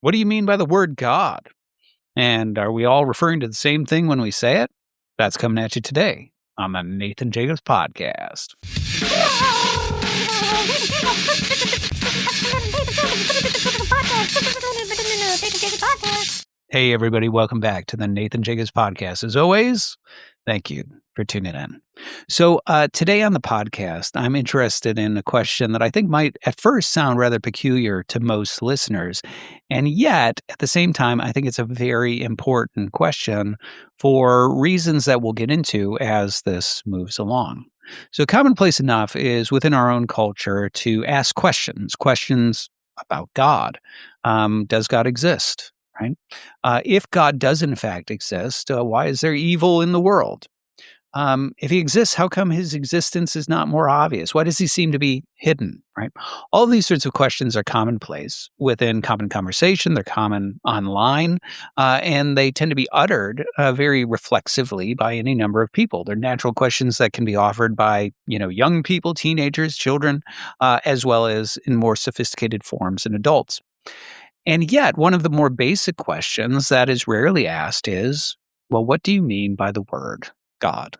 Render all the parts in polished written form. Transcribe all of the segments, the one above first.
What do you mean by the word God? And are we all referring to the same thing when we say it? That's coming at you today on the Nathan Jacobs Podcast. Hey, everybody. Welcome back to the Nathan Jacobs Podcast. As always, thank you for tuning in. So today on the podcast, I'm interested in a question that I think might at first sound rather peculiar to most listeners. And yet, at the same time, I think it's a very important question for reasons that we'll get into as this moves along. So commonplace enough is within our own culture to ask questions about God. Does God exist? Right? If God does in fact exist, why is there evil in the world? If he exists, how come his existence is not more obvious? Why does he seem to be hidden, right? All of these sorts of questions are commonplace within common conversation. They're common online, and they tend to be uttered very reflexively by any number of people. They're natural questions that can be offered by, young people, teenagers, children, as well as in more sophisticated forms in adults. And yet, one of the more basic questions that is rarely asked is, well, what do you mean by the word God?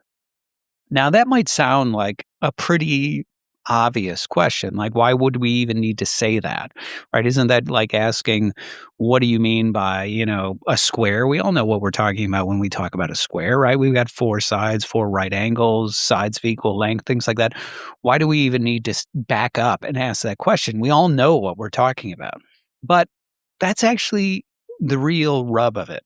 Now, that might sound like a pretty obvious question. Like, why would we even need to say that? Right? Isn't that like asking, what do you mean by, a square? We all know what we're talking about when we talk about a square, right? We've got four sides, four right angles, sides of equal length, things like that. Why do we even need to back up and ask that question? We all know what we're talking about. But that's actually the real rub of it,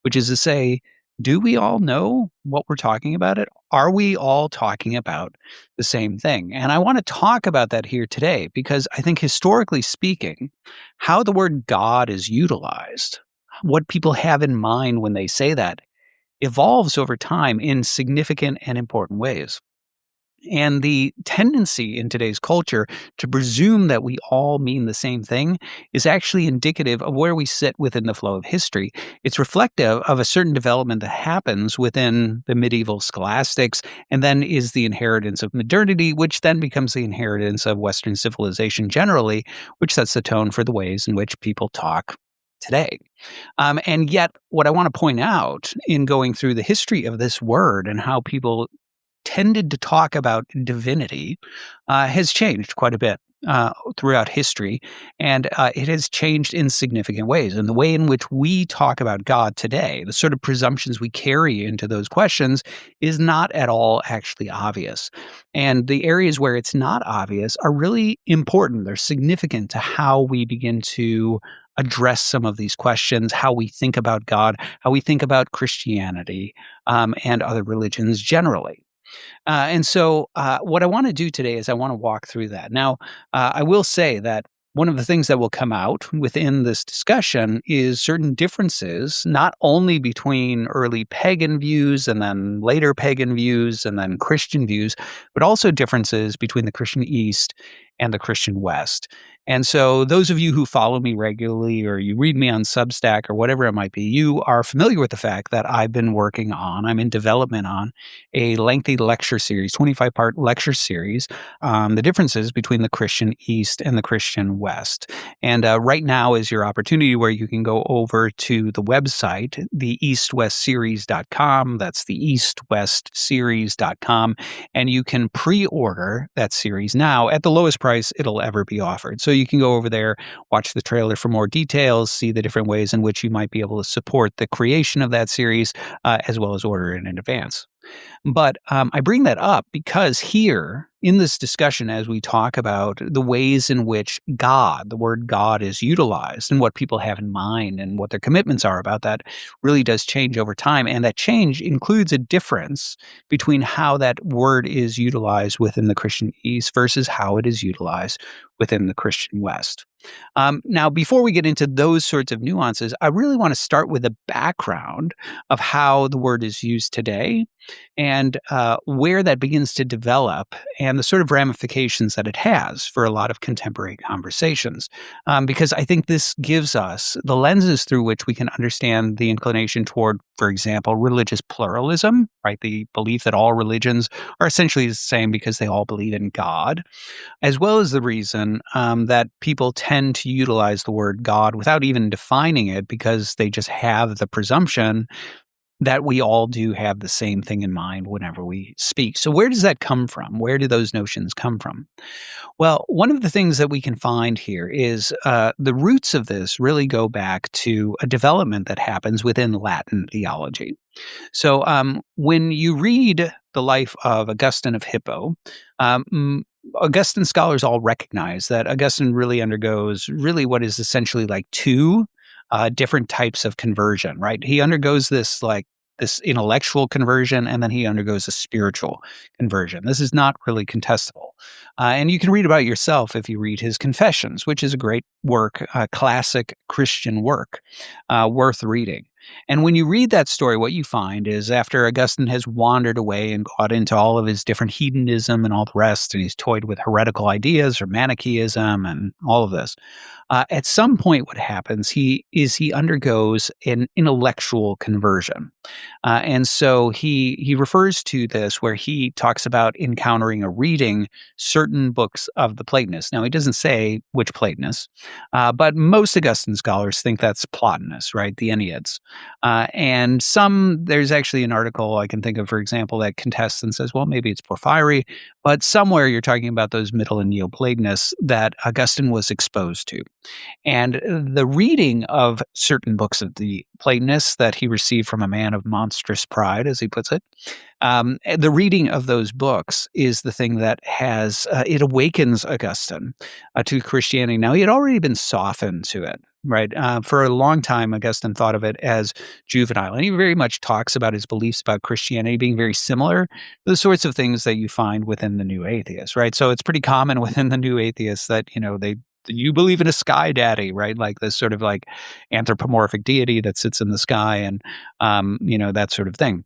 which is to say, do we all know what we're talking about? Are we all talking about the same thing? And I want to talk about that here today because I think historically speaking, how the word God is utilized, what people have in mind when they say that, evolves over time in significant and important ways. And the tendency in today's culture to presume that we all mean the same thing is actually indicative of where we sit within the flow of history. It's reflective of a certain development that happens within the medieval scholastics and then is the inheritance of modernity, which then becomes the inheritance of Western civilization generally, which sets the tone for the ways in which people talk today. And yet, what I want to point out in going through the history of this word and how people tended to talk about divinity has changed quite a bit throughout history, and it has changed in significant ways. And the way in which we talk about God today, the sort of presumptions we carry into those questions, is not at all actually obvious. And the areas where it's not obvious are really important. They're significant to how we begin to address some of these questions, how we think about God, how we think about Christianity, and other religions generally. And so what I want to do today is I want to walk through that. Now, I will say that one of the things that will come out within this discussion is certain differences, not only between early pagan views and then later pagan views and then Christian views, but also differences between the Christian East and the Christian West. And so those of you who follow me regularly or you read me on Substack or whatever it might be, you are familiar with the fact that I'm in development on a lengthy lecture series, 25-part lecture series on the differences between the Christian East and the Christian West. And right now is your opportunity where you can go over to the website, theeastwestseries.com. That's theeastwestseries.com. And you can pre-order that series now at the lowest price it'll ever be offered. So you can go over there, watch the trailer for more details, see the different ways in which you might be able to support the creation of that series, as well as order it in advance. But I bring that up because here in this discussion, as we talk about the ways in which God, the word God, is utilized and what people have in mind and what their commitments are about that really does change over time. And that change includes a difference between how that word is utilized within the Christian East versus how it is utilized within the Christian West. Now, before we get into those sorts of nuances, I really want to start with a background of how the word is used today and where that begins to develop and the sort of ramifications that it has for a lot of contemporary conversations. Because I think this gives us the lenses through which we can understand the inclination toward, for example, religious pluralism, right? The belief that all religions are essentially the same because they all believe in God, as well as the reason notion that people tend to utilize the word God without even defining it because they just have the presumption that we all do have the same thing in mind whenever we speak. So, where does that come from? Where do those notions come from? Well, one of the things that we can find here is the roots of this really go back to a development that happens within Latin theology. So, when you read the life of Augustine of Hippo, Augustine scholars all recognize that Augustine really undergoes really what is essentially like two different types of conversion, right? He undergoes this intellectual conversion, and then he undergoes a spiritual conversion. This is not really contestable. And you can read about it yourself if you read his Confessions, which is a great work, a classic Christian work, worth reading. And when you read that story, what you find is after Augustine has wandered away and got into all of his different hedonism and all the rest, and he's toyed with heretical ideas or Manichaeism and all of this, at some point what happens he undergoes an intellectual conversion. And so he refers to this where he talks about encountering or reading certain books of the Platonists. Now, he doesn't say which Platonists, but most Augustine scholars think that's Plotinus, right? The Enneads. And there's actually an article I can think of, for example, that contests and says, well, maybe it's Porphyry, but somewhere you're talking about those Middle and Neoplatonists that Augustine was exposed to. And the reading of certain books of the Platonists that he received from a man of monstrous pride, as he puts it, the reading of those books is the thing that it awakens Augustine to Christianity. Now, he had already been softened to it, right? For a long time, Augustine thought of it as juvenile. And he very much talks about his beliefs about Christianity being very similar to the sorts of things that you find within the New Atheists, right? So it's pretty common within the New Atheists that, you believe in a sky daddy, right? Like this sort of like anthropomorphic deity that sits in the sky and, that sort of thing.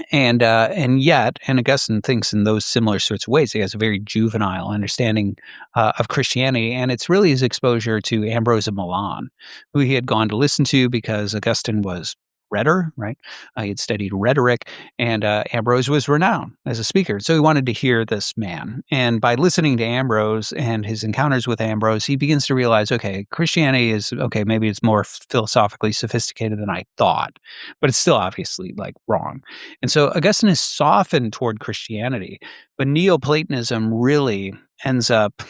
And Augustine thinks in those similar sorts of ways. He has a very juvenile understanding of Christianity, and it's really his exposure to Ambrose of Milan, who he had gone to listen to because Augustine was rhetor, right? He had studied rhetoric, and Ambrose was renowned as a speaker. So he wanted to hear this man. And by listening to Ambrose and his encounters with Ambrose, he begins to realize, okay, Christianity is, okay, maybe it's more philosophically sophisticated than I thought, but it's still obviously like wrong. And so Augustine is softened toward Christianity, but Neoplatonism really ends up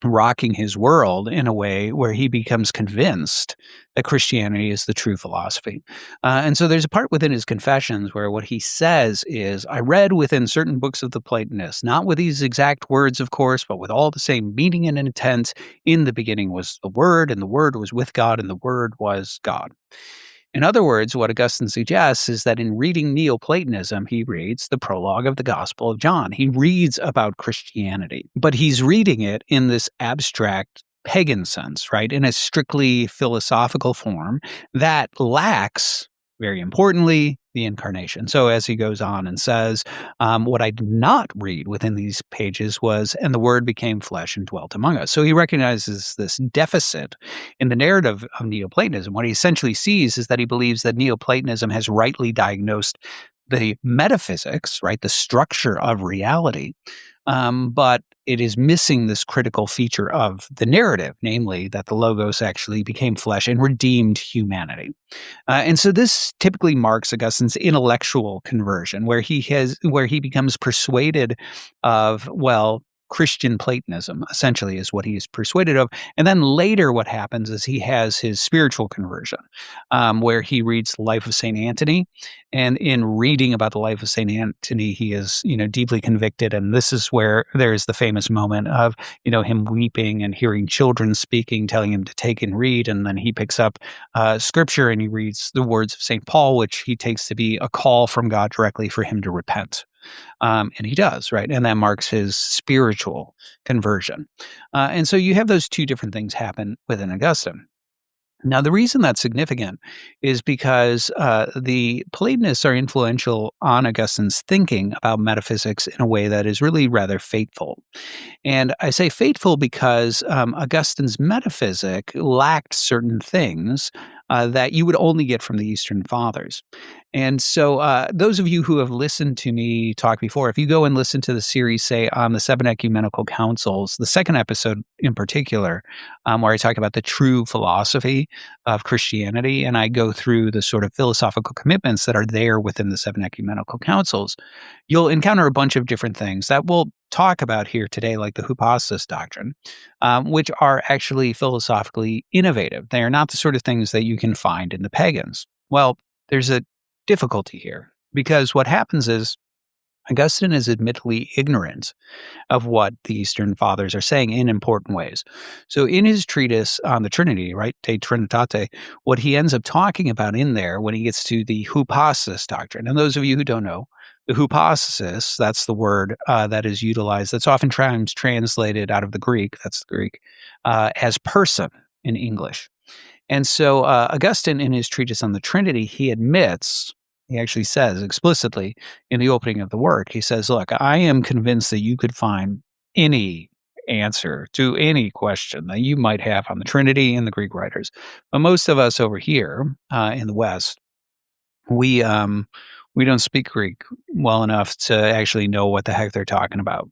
rocking his world in a way where he becomes convinced that Christianity is the true philosophy. And so there's a part within his Confessions where what he says is, I read within certain books of the Platonists, not with these exact words, of course, but with all the same meaning and intent. In the beginning was the Word, and the Word was with God, and the Word was God. In other words, what Augustine suggests is that in reading Neoplatonism, he reads the prologue of the Gospel of John. He reads about Christianity, but he's reading it in this abstract pagan sense, right? In a strictly philosophical form that lacks, very importantly, the incarnation. So as he goes on and says, what I did not read within these pages was, and the Word became flesh and dwelt among us. So he recognizes this deficit in the narrative of Neoplatonism. What he essentially sees is that he believes that Neoplatonism has rightly diagnosed the metaphysics, right, the structure of reality, but it is missing this critical feature of the narrative, namely that the Logos actually became flesh and redeemed humanity. And so this typically marks Augustine's intellectual conversion, where he becomes persuaded of, well, Christian Platonism, essentially, is what he is persuaded of. And then later what happens is he has his spiritual conversion, where he reads the life of St. Anthony. And in reading about the life of St. Anthony, he is, deeply convicted. And this is where there's the famous moment of, him weeping and hearing children speaking, telling him to take and read. And then he picks up scripture and he reads the words of St. Paul, which he takes to be a call from God directly for him to repent. And he does, right? And that marks his spiritual conversion. And so you have those two different things happen within Augustine. Now, the reason that's significant is because the Platonists are influential on Augustine's thinking about metaphysics in a way that is really rather fateful. And I say fateful because Augustine's metaphysic lacked certain things that you would only get from the Eastern Fathers. And so, those of you who have listened to me talk before, if you go and listen to the series, say, on the seven ecumenical councils, the second episode in particular, where I talk about the true philosophy of Christianity, and I go through the sort of philosophical commitments that are there within the seven ecumenical councils, you'll encounter a bunch of different things that we'll talk about here today, like the hypostasis doctrine, which are actually philosophically innovative. They are not the sort of things that you can find in the pagans. Well, there's a difficulty here because what happens is Augustine is admittedly ignorant of what the Eastern Fathers are saying in important ways. So in his treatise on the Trinity, right, De Trinitate, what he ends up talking about in there when he gets to the hypostasis doctrine, and those of you who don't know, the hypostasis, that's the word that is utilized, that's oftentimes translated out of the Greek, that's the Greek, as person in English. And so Augustine, in his treatise on the Trinity, he admits, he actually says explicitly in the opening of the work, he says, look, I am convinced that you could find any answer to any question that you might have on the Trinity in the Greek writers. But most of us over here in the West, we don't speak Greek well enough to actually know what the heck they're talking about.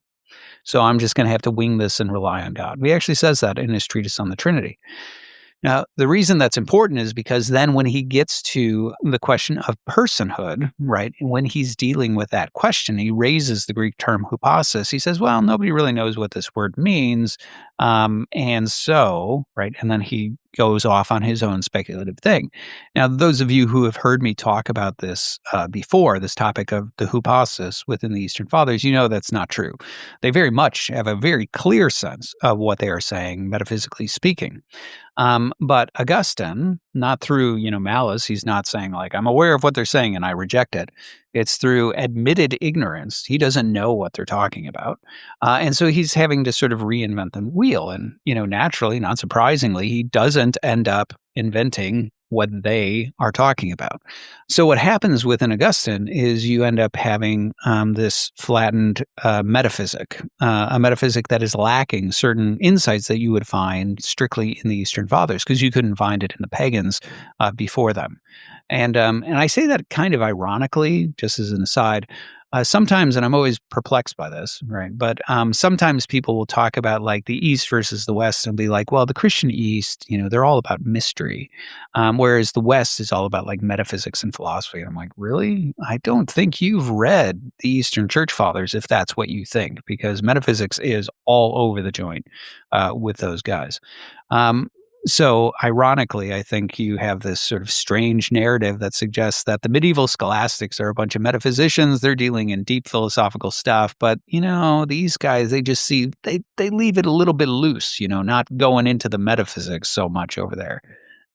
So I'm just going to have to wing this and rely on God. He actually says that in his treatise on the Trinity. Now, the reason that's important is because then when he gets to the question of personhood, right, and when he's dealing with that question, he raises the Greek term hypostasis. He says, well, nobody really knows what this word means. And so, right, and then he goes off on his own speculative thing. Now, those of you who have heard me talk about this before, this topic of the hypostasis within the Eastern Fathers, you know that's not true. They very much have a very clear sense of what they are saying, metaphysically speaking. But Augustine, not through, malice, he's not saying like, I'm aware of what they're saying and I reject it. It's through admitted ignorance. He doesn't know what they're talking about. And so he's having to sort of reinvent the wheel. And, naturally, not surprisingly, he doesn't end up inventing what they are talking about. So what happens with an Augustine is you end up having this flattened metaphysic, a metaphysic that is lacking certain insights that you would find strictly in the Eastern Fathers, because you couldn't find it in the pagans before them. And I say that kind of ironically, just as an aside. Sometimes, and I'm always perplexed by this, right? But sometimes people will talk about like the East versus the West and be like, well, the Christian East, they're all about mystery, whereas the West is all about like metaphysics and philosophy. And I'm like, really? I don't think you've read the Eastern Church Fathers if that's what you think, because metaphysics is all over the joint with those guys. So ironically, I think you have this sort of strange narrative that suggests that the medieval scholastics are a bunch of metaphysicians. They're dealing in deep philosophical stuff. But, these guys, they just they leave it a little bit loose, not going into the metaphysics so much over there.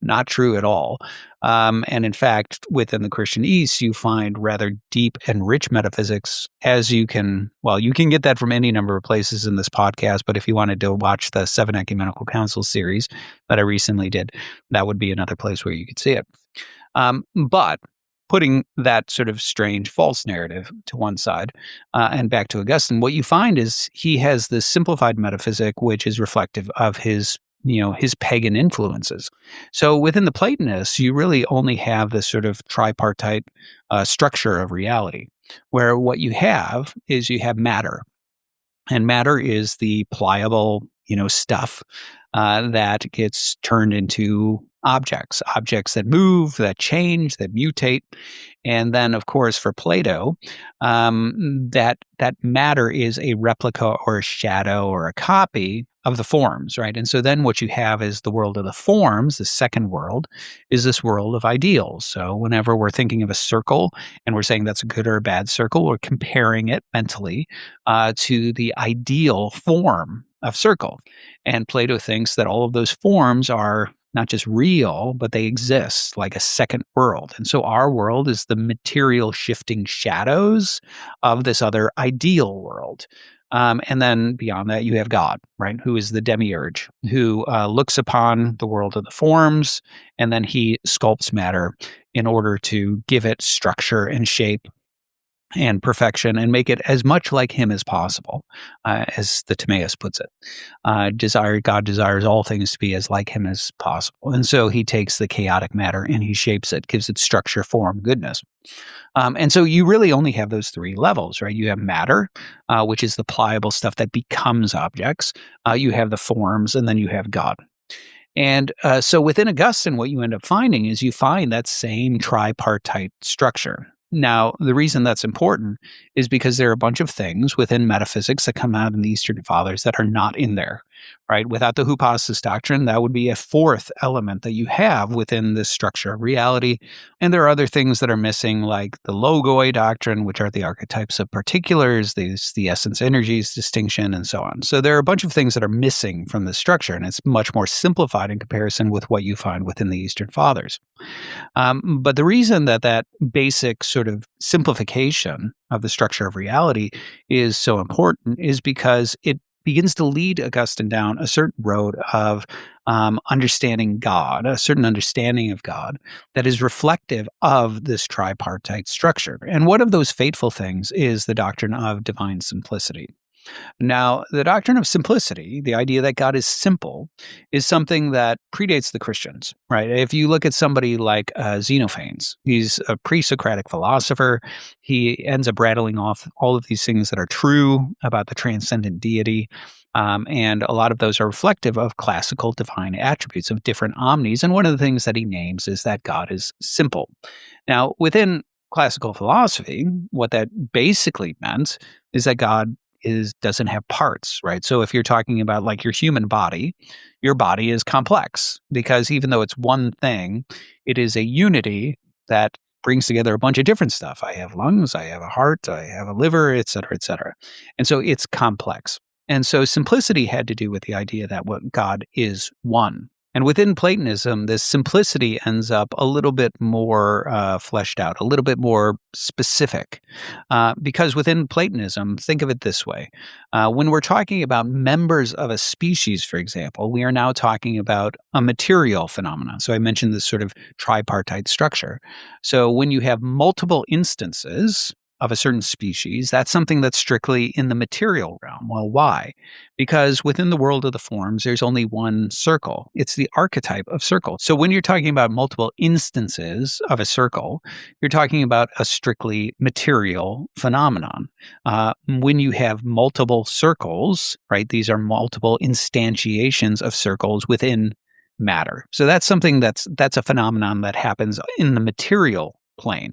Not true at all. And in fact, within the Christian East, you find rather deep and rich metaphysics, as you can get that from any number of places in this podcast. But if you wanted to watch the Seven Ecumenical Councils series that I recently did, that would be another place where you could see it. But putting that sort of strange false narrative to one side and back to Augustine, what you find is he has this simplified metaphysic, which is reflective of his pagan influences. So within the Platonists, you really only have this sort of tripartite structure of reality, where what you have is you have matter. And matter is the pliable, stuff that gets turned into objects that move, that change, that mutate. And then, of course, for Plato, that matter is a replica or a shadow or a copy of the forms, right? And so then what you have is the world of the forms, the second world, is this world of ideals. So whenever we're thinking of a circle and we're saying that's a good or a bad circle, we're comparing it mentally to the ideal form of circle. And Plato thinks that all of those forms are not just real, but they exist like a second world. And so our world is the material shifting shadows of this other ideal world. And then beyond that, you have God, right, who is the demiurge, who looks upon the world of the forms, and then he sculpts matter in order to give it structure and shape and perfection and make it as much like him as possible, as the Timaeus puts it. God desires all things to be as like him as possible. And so he takes the chaotic matter and he shapes it, gives it structure, form, goodness. And so you really only have those three levels, right? You have matter, which is the pliable stuff that becomes objects. You have the forms, and then you have God. And so within Augustine, what you end up finding is you find that same tripartite structure. Now, the reason that's important is because there are a bunch of things within metaphysics that come out in the Eastern Fathers that are not in there, right? Without the hypostasis doctrine, that would be a fourth element that you have within this structure of reality. And there are other things that are missing, like the logoi doctrine, which are the archetypes of particulars, the essence energies distinction, and so on. So there are a bunch of things that are missing from the structure, and it's much more simplified in comparison with what you find within the Eastern Fathers. But the reason that that basic sort of simplification of the structure of reality is so important is because it begins to lead Augustine down a certain road of understanding God, a certain understanding of God that is reflective of this tripartite structure. And one of those fateful things is the doctrine of divine simplicity. Now, the doctrine of simplicity, the idea that God is simple, is something that predates the Christians, right? If you look at somebody like Xenophanes, he's a pre-Socratic philosopher. He ends up rattling off all of these things that are true about the transcendent deity. And a lot of those are reflective of classical divine attributes of different omnis. And one of the things that he names is that God is simple. Now, within classical philosophy, what that basically meant is that God doesn't have parts, right? So if you're talking about like your human body, your body is complex because even though it's one thing, it is a unity that brings together a bunch of different stuff. I have lungs, I have a heart, I have a liver, et cetera, et cetera. And so it's complex. And so simplicity had to do with the idea that what God is one. And within Platonism, this simplicity ends up a little bit more fleshed out, a little bit more specific. Because within Platonism, think of it this way. When we're talking about members of a species, for example, we are now talking about a material phenomenon. So I mentioned this sort of tripartite structure. So when you have multiple instances of a certain species, that's something that's strictly in the material realm. Well, why? Because within the world of the forms, there's only one circle. It's the archetype of circle. So when you're talking about multiple instances of a circle, you're talking about a strictly material phenomenon. When you have multiple circles, right, these are multiple instantiations of circles within matter. So that's something that's a phenomenon that happens in the material plane.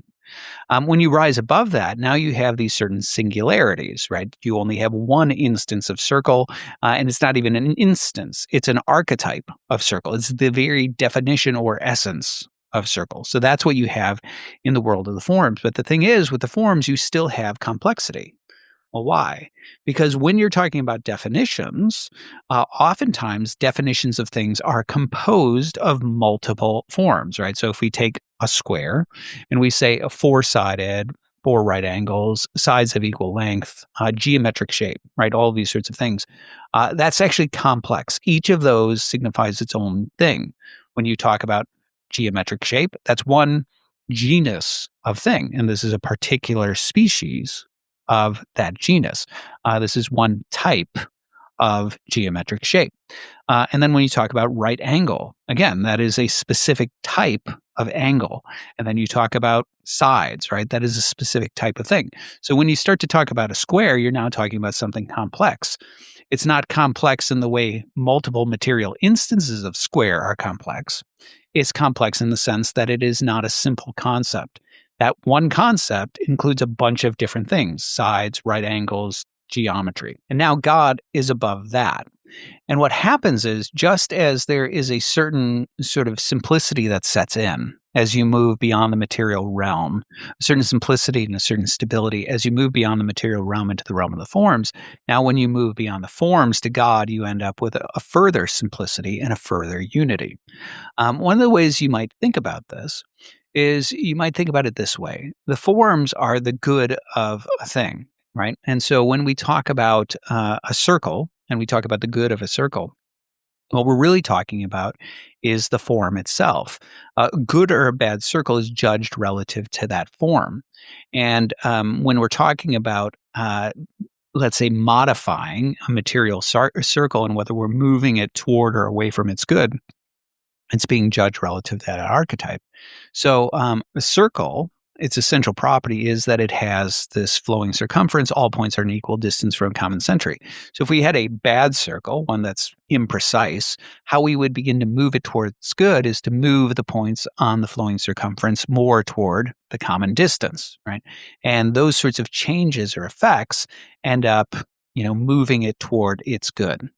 When you rise above that, now you have these certain singularities, right? You only have one instance of circle, and it's not even an instance. It's an archetype of circle. It's the very definition or essence of circle. So that's what you have in the world of the forms. But the thing is, with the forms, you still have complexity. Well, why? Because when you're talking about definitions, oftentimes definitions of things are composed of multiple forms, right? So if we take a square and we say a four-sided, four right angles, sides of equal length, geometric shape, right? All of these sorts of things. That's actually complex. Each of those signifies its own thing. When you talk about geometric shape, that's one genus of thing, and this is a particular species of that genus. This is one type of geometric shape. And then when you talk about right angle, again, that is a specific type of angle. And then you talk about sides, right? That is a specific type of thing. So when you start to talk about a square, you're now talking about something complex. It's not complex in the way multiple material instances of square are complex. It's complex in the sense that it is not a simple concept. That one concept includes a bunch of different things, sides, right angles, geometry. And now God is above that. And what happens is, just as there is a certain sort of simplicity that sets in as you move beyond the material realm, a certain simplicity and a certain stability as you move beyond the material realm into the realm of the forms, now when you move beyond the forms to God, you end up with a further simplicity and a further unity. One of the ways you might think about this is you might think about it this way. The forms are the good of a thing, right? And so when we talk about a circle and we talk about the good of a circle, What we're really talking about is the form itself. A good or a bad circle is judged relative to that form. And when we're talking about, let's say, modifying a material circle and whether we're moving it toward or away from its good, it's being judged relative to that archetype. So, a circle, its essential property is that it has this flowing circumference. All points are an equal distance from common century. So, if we had a bad circle, one that's imprecise, how we would begin to move it towards good is to move the points on the flowing circumference more toward the common distance, right? And those sorts of changes or effects end up, moving it toward its good.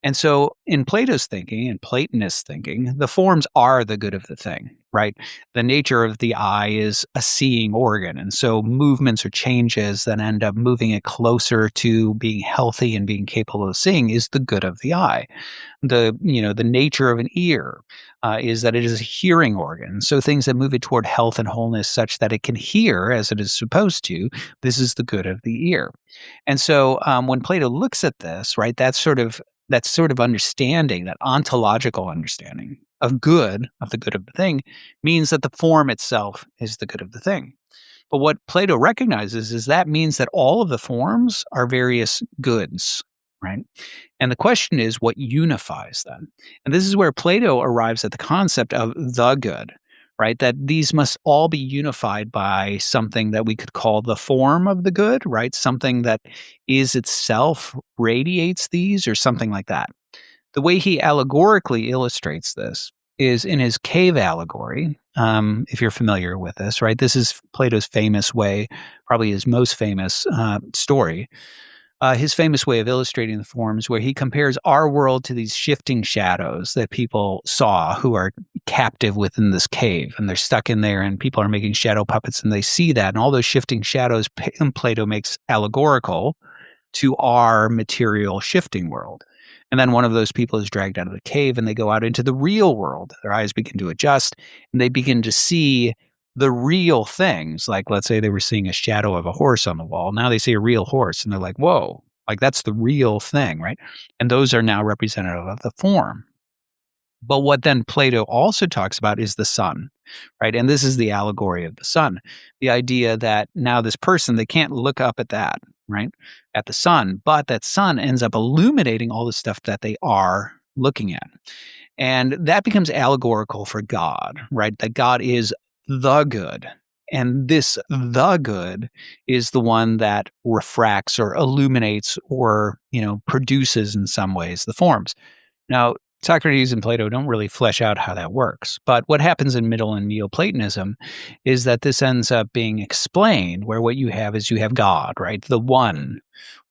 And so in Plato's thinking and Platonist thinking, the forms are the good of the thing, right? The nature of the eye is a seeing organ. And so movements or changes that end up moving it closer to being healthy and being capable of seeing is the good of the eye. The nature of an ear is that it is a hearing organ. So things that move it toward health and wholeness such that it can hear as it is supposed to, this is the good of the ear. And so when Plato looks at this, right, that sort of understanding, that ontological understanding of the good of the thing, means that the form itself is the good of the thing. But what Plato recognizes is that means that all of the forms are various goods, right? And the question is what unifies them? And this is where Plato arrives at the concept of the good, right? That these must all be unified by something that we could call the form of the good, right? Something that is itself radiates these or something like that. The way he allegorically illustrates this is in his cave allegory. If you're familiar with this, right? This is Plato's famous way, probably his most famous story. His famous way of illustrating the forms, where he compares our world to these shifting shadows that people saw who are captive within this cave, and they're stuck in there, and people are making shadow puppets, and they see that, and all those shifting shadows Plato makes allegorical to our material shifting world. And then one of those people is dragged out of the cave and they go out into the real world. Their eyes begin to adjust and they begin to see the real things. Like, let's say they were seeing a shadow of a horse on the wall. Now they see a real horse and they're like, whoa, like that's the real thing, right? And those are now representative of the form. But what then Plato also talks about is the sun, right? And this is the allegory of the sun. The idea that now this person, they can't look up at that, right? At the sun, but that sun ends up illuminating all the stuff that they are looking at. And that becomes allegorical for God, right? That God is the good. And this, the good, is the one that refracts or illuminates or, produces in some ways the forms. Now, Socrates and Plato don't really flesh out how that works. But what happens in Middle and Neoplatonism is that this ends up being explained, where what you have is you have God, right? The one,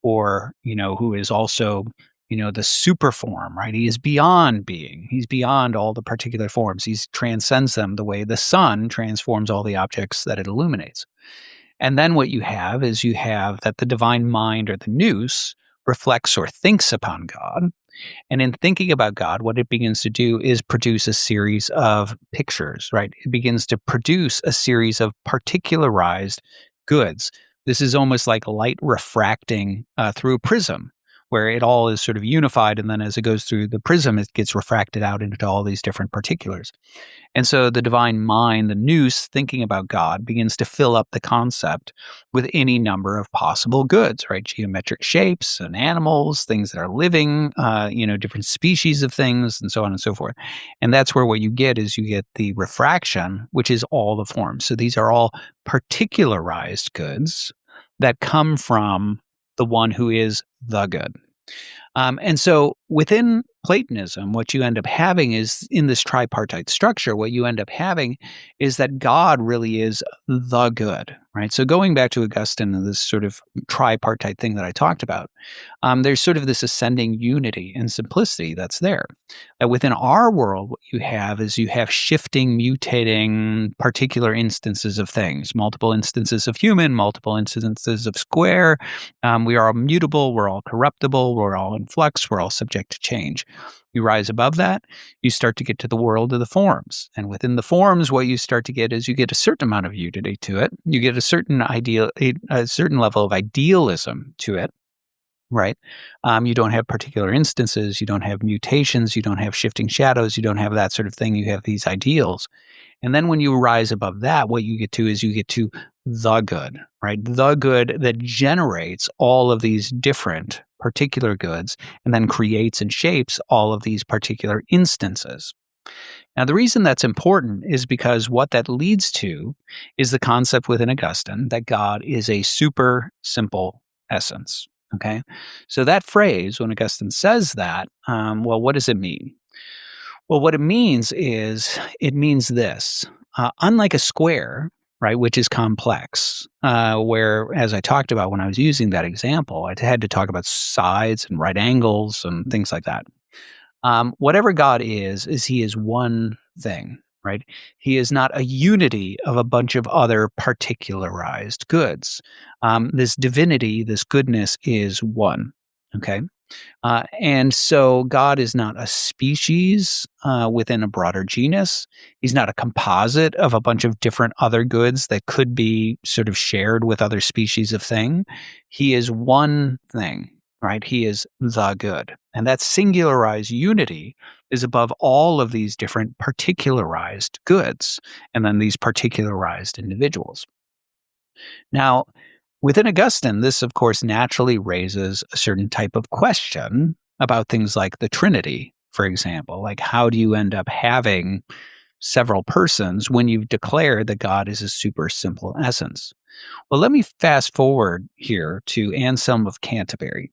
or, who is also, the super form, right? He is beyond being. He's beyond all the particular forms. He transcends them the way the sun transforms all the objects that it illuminates. And then what you have is you have that the divine mind or the nous reflects or thinks upon God. And in thinking about God, what it begins to do is produce a series of pictures, right? It begins to produce a series of particularized goods. This is almost like light refracting through a prism, where it all is sort of unified. And then as it goes through the prism, it gets refracted out into all these different particulars. And so the divine mind, the nous, thinking about God, begins to fill up the concept with any number of possible goods, right? Geometric shapes and animals, things that are living, different species of things, and so on and so forth. And that's where what you get is you get the refraction, which is all the forms. So these are all particularized goods that come from the one who is the good. And so within Platonism, what you end up having is in this tripartite structure, what you end up having is that God really is the good, right? So going back to Augustine and this sort of tripartite thing that I talked about, there's sort of this ascending unity and simplicity that's there. That within our world, what you have is you have shifting, mutating particular instances of things, multiple instances of human, multiple instances of square. We are all mutable, we're all corruptible, we're all in flux, we're all subject to change. You rise above that, you start to get to the world of the forms. And within the forms, what you start to get is you get a certain amount of unity to it. You get a certain level of idealism to it. right? You don't have particular instances, you don't have mutations, you don't have shifting shadows, you don't have that sort of thing. You have these ideals. And then when you rise above that, what you get to is you get to the good, right? The good that generates all of these different particular goods and then creates and shapes all of these particular instances. Now, the reason that's important is because what that leads to is the concept within Augustine that God is a super simple essence. Okay. So that phrase, when Augustine says that, well, what does it mean? Well, what it means is it means this. Unlike a square, right, which is complex, where, as I talked about when I was using that example, I had to talk about sides and right angles and things like that. Whatever God is he is one thing, right? He is not a unity of a bunch of other particularized goods. This divinity, this goodness is one. Okay. And so God is not a species within a broader genus. He's not a composite of a bunch of different other goods that could be sort of shared with other species of thing. He is one thing, right? He is the good. And that singularized unity is above all of these different particularized goods and then these particularized individuals. Now, within Augustine, this, of course, naturally raises a certain type of question about things like the Trinity, for example. Like, how do you end up having several persons when you've declared that God is a super simple essence? Well, let me fast forward here to Anselm of Canterbury.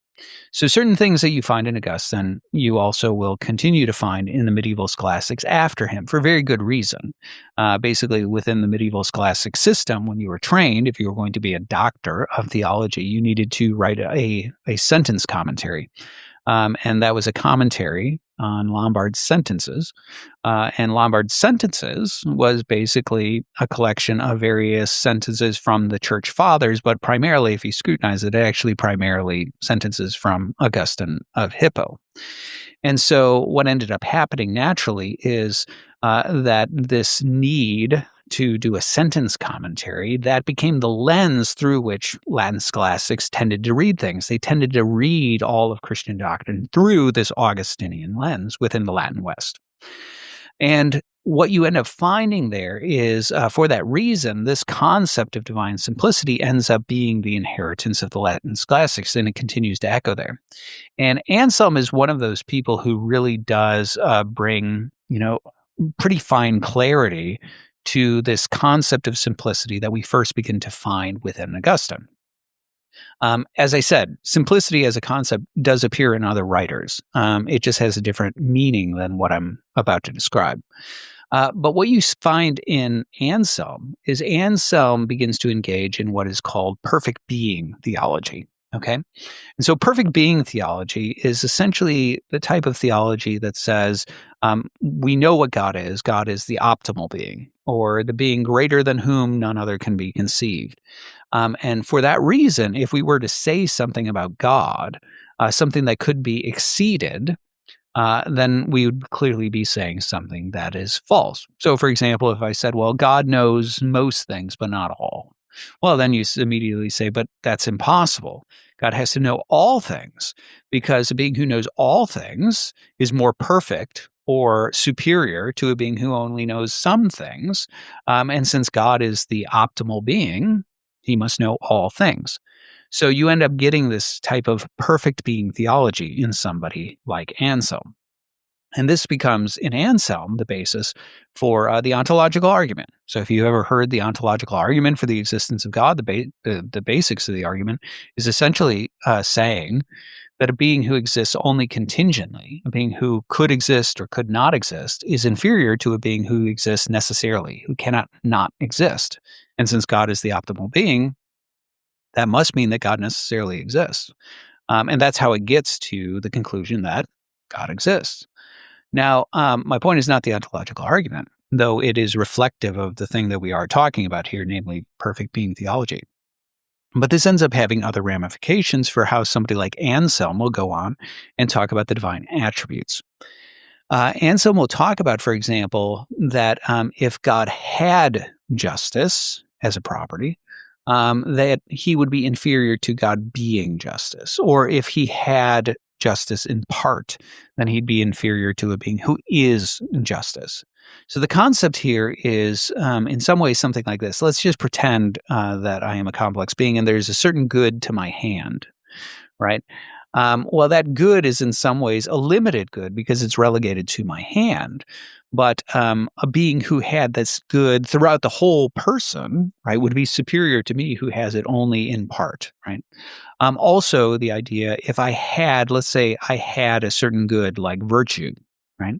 So, certain things that you find in Augustine, you also will continue to find in the medieval scholastics after him for very good reason. Basically, within the medieval scholastic system, when you were trained, if you were going to be a doctor of theology, you needed to write a sentence commentary. And that was a commentary on Lombard's sentences. And Lombard's sentences was basically a collection of various sentences from the church fathers, but primarily, if you scrutinize it, actually primarily sentences from Augustine of Hippo. And so what ended up happening naturally is that this need to do a sentence commentary, that became the lens through which Latin scholastics tended to read things. They tended to read all of Christian doctrine through this Augustinian lens within the Latin West. And what you end up finding there is, for that reason, this concept of divine simplicity ends up being the inheritance of the Latin scholastics, and it continues to echo there. And Anselm is one of those people who really does bring, pretty fine clarity to this concept of simplicity that we first begin to find within Augustine. As I said, simplicity as a concept does appear in other writers. It just has a different meaning than what I'm about to describe. But what you find in Anselm is Anselm begins to engage in what is called perfect being theology. Okay. And so perfect being theology is essentially the type of theology that says we know what God is. God is the optimal being, or the being greater than whom none other can be conceived. And for that reason, if we were to say something about God, something that could be exceeded, then we would clearly be saying something that is false. So, for example, if I said, well, God knows most things, but not all. Well, then you immediately say, but that's impossible. God has to know all things, because a being who knows all things is more perfect or superior to a being who only knows some things. And since God is the optimal being, he must know all things. So you end up getting this type of perfect being theology in somebody like Anselm. And this becomes, in Anselm, the basis for the ontological argument. So if you've ever heard the ontological argument for the existence of God, the basics of the argument is essentially saying that a being who exists only contingently, a being who could exist or could not exist, is inferior to a being who exists necessarily, who cannot not exist. And since God is the optimal being, that must mean that God necessarily exists. And that's how it gets to the conclusion that God exists. Now, my point is not the ontological argument, though it is reflective of the thing that we are talking about here, namely perfect being theology. But this ends up having other ramifications for how somebody like Anselm will go on and talk about the divine attributes. Anselm will talk about, for example, that if God had justice as a property, that he would be inferior to God being justice. Or if he had justice in part, then he'd be inferior to a being who is justice. So the concept here is, in some ways, something like this. Let's just pretend that I am a complex being and there's a certain good to my hand, right? Well, that good is in some ways a limited good because it's relegated to my hand. But a being who had this good throughout the whole person, right, would be superior to me who has it only in part, right? Also, the idea if I had, let's say, I had a certain good like virtue, right,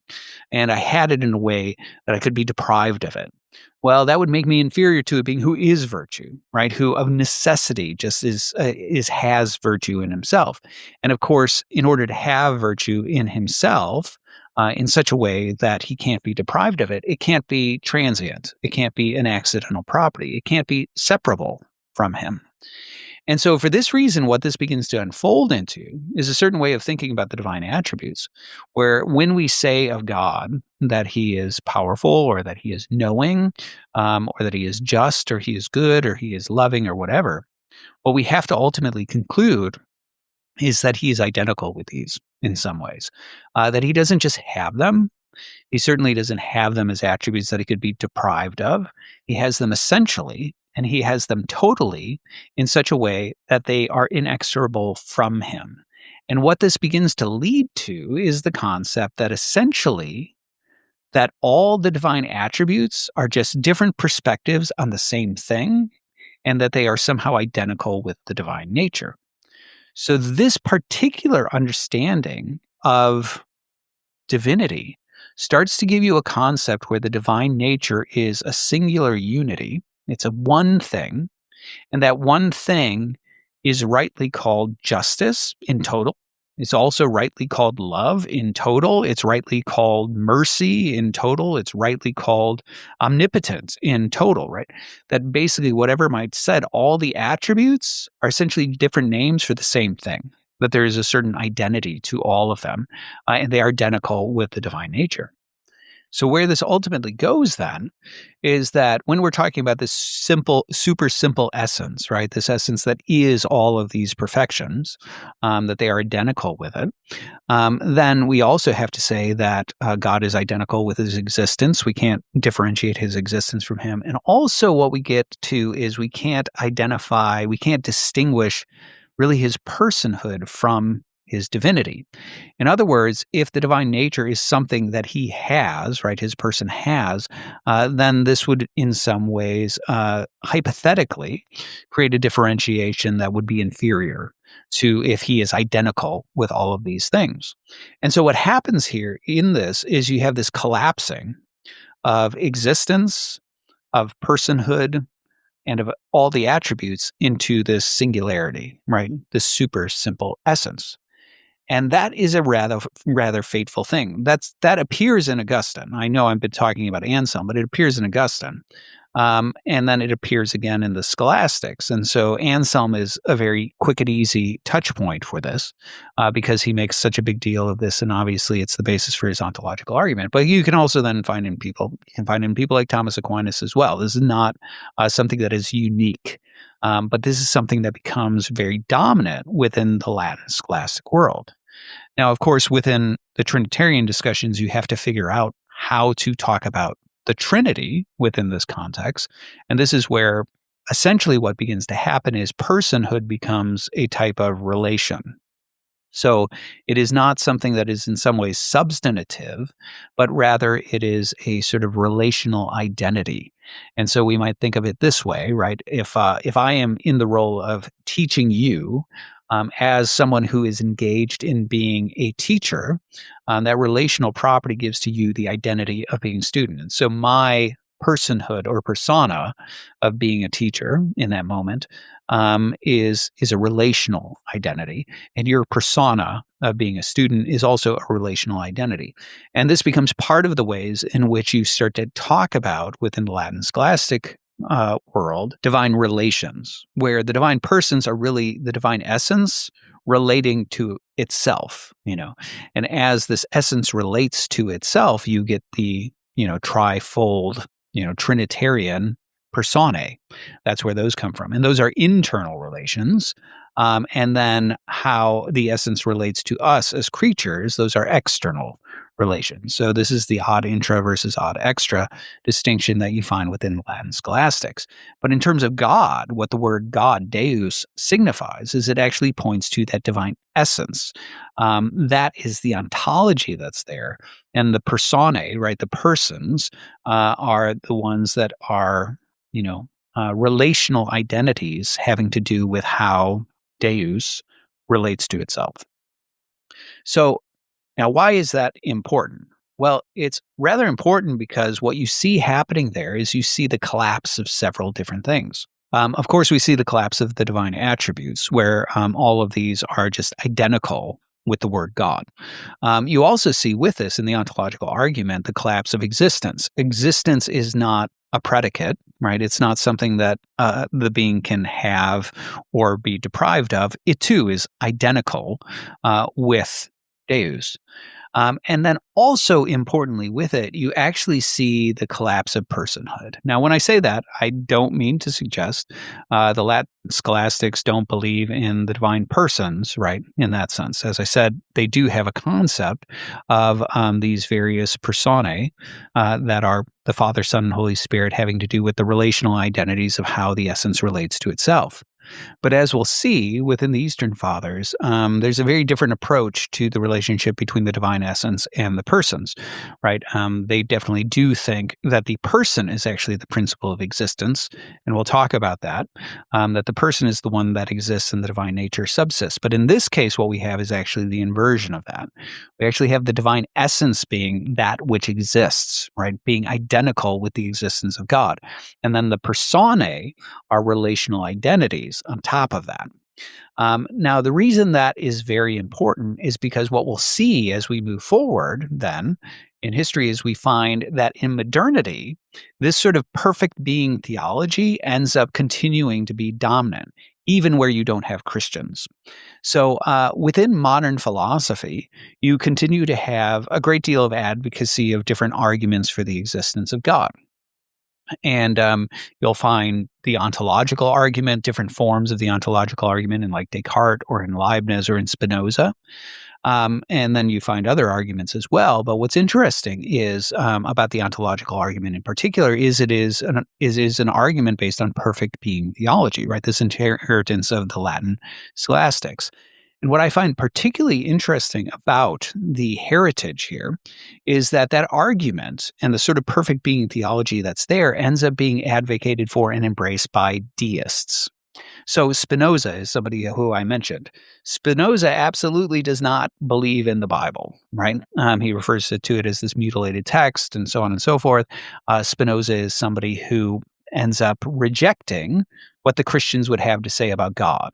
and I had it in a way that I could be deprived of it. Well, that would make me inferior to a being who is virtue, right? Who of necessity just is has virtue in himself, and of course, in order to have virtue in himself, in such a way that he can't be deprived of it, it can't be transient, it can't be an accidental property, it can't be separable from him. And so, for this reason, what this begins to unfold into is a certain way of thinking about the divine attributes, where when we say of God that he is powerful or that he is knowing, or that he is just or he is good or he is loving or whatever, what we have to ultimately conclude is that he is identical with these in some ways, that he doesn't just have them. He certainly doesn't have them as attributes that he could be deprived of. He has them essentially, and he has them totally in such a way that they are inexorable from him. And what this begins to lead to is the concept that essentially that all the divine attributes are just different perspectives on the same thing, and that they are somehow identical with the divine nature. So this particular understanding of divinity starts to give you a concept where the divine nature is a singular unity. It's a one thing, and that one thing is rightly called justice in total. It's also rightly called love in total. It's rightly called mercy in total. It's rightly called omnipotence in total, right? That basically, whatever might said, all the attributes are essentially different names for the same thing, that there is a certain identity to all of them, and they are identical with the divine nature. So where this ultimately goes then is that when we're talking about this simple, super simple essence, right? This essence that is all of these perfections, that they are identical with it, then we also have to say that God is identical with his existence. We can't differentiate his existence from him. And also what we get to is we can't distinguish really his personhood from his divinity. In other words, if the divine nature is something that he has, right, his person has, then this would in some ways hypothetically create a differentiation that would be inferior to if he is identical with all of these things. And so what happens here in this is you have this collapsing of existence, of personhood, and of all the attributes into this singularity, right? This super simple essence. And that is a rather fateful thing. That appears in Augustine. I know I've been talking about Anselm, but it appears in Augustine. And then it appears again in the scholastics. And so Anselm is a very quick and easy touch point for this, because he makes such a big deal of this. And obviously it's the basis for his ontological argument. But you can also then find in people like Thomas Aquinas as well. This is not something that is unique. But this is something that becomes very dominant within the Latin scholastic world. Now, of course, within the Trinitarian discussions, you have to figure out how to talk about the Trinity within this context. And this is where essentially what begins to happen is personhood becomes a type of relation. So it is not something that is in some ways substantive, but rather it is a sort of relational identity. And so we might think of it this way, right? If I am in the role of teaching you, as someone who is engaged in being a teacher, that relational property gives to you the identity of being a student. And so my personhood or persona of being a teacher in that moment is a relational identity, and your persona of being a student is also a relational identity. And this becomes part of the ways in which you start to talk about within the Latin scholastic world divine relations, where the divine persons are really the divine essence relating to itself, and as this essence relates to itself, you get the trifold, Trinitarian personae. That's where those come from. And those are internal relations. And then how the essence relates to us as creatures, those are external relations. So this is the ad intra versus ad extra distinction that you find within Latin scholastics. But in terms of God, what the word God, deus, signifies is it actually points to that divine essence. That is the ontology that's there. And the personae, right, the persons, are the ones that are, relational identities having to do with how Deus relates to itself. So now, why is that important? Well, it's rather important because what you see happening there is you see the collapse of several different things. Of course, we see the collapse of the divine attributes, where all of these are just identical with the word God. You also see with this in the ontological argument the collapse of existence. Existence is not a predicate, right? It's not something that the being can have or be deprived of. It too is identical with Deus. And then also importantly with it, you actually see the collapse of personhood. Now, when I say that, I don't mean to suggest the Latin scholastics don't believe in the divine persons, right, in that sense. As I said, they do have a concept of these various personae that are the Father, Son, and Holy Spirit having to do with the relational identities of how the essence relates to itself. But as we'll see within the Eastern Fathers, there's a very different approach to the relationship between the divine essence and the persons, right? They definitely do think that the person is actually the principle of existence, and we'll talk about that, that the person is the one that exists and the divine nature subsists. But in this case, what we have is actually the inversion of that. We actually have the divine essence being that which exists, right? Being identical with the existence of God. And then the personae are relational identities on top of that. Now, the reason that is very important is because what we'll see as we move forward then in history is we find that in modernity, this sort of perfect being theology ends up continuing to be dominant, even where you don't have Christians. So within modern philosophy, you continue to have a great deal of advocacy of different arguments for the existence of God. And you'll find the ontological argument, different forms of the ontological argument in like Descartes or in Leibniz or in Spinoza. And then you find other arguments as well. But what's interesting is about the ontological argument in particular is it is an argument based on perfect being theology, right? This inheritance of the Latin scholastics. And what I find particularly interesting about the heritage here is that that argument and the sort of perfect being theology that's there ends up being advocated for and embraced by deists. So Spinoza is somebody who I mentioned. Spinoza absolutely does not believe in the Bible, right? He refers to it as this mutilated text and so on and so forth. Spinoza is somebody who ends up rejecting what the Christians would have to say about God.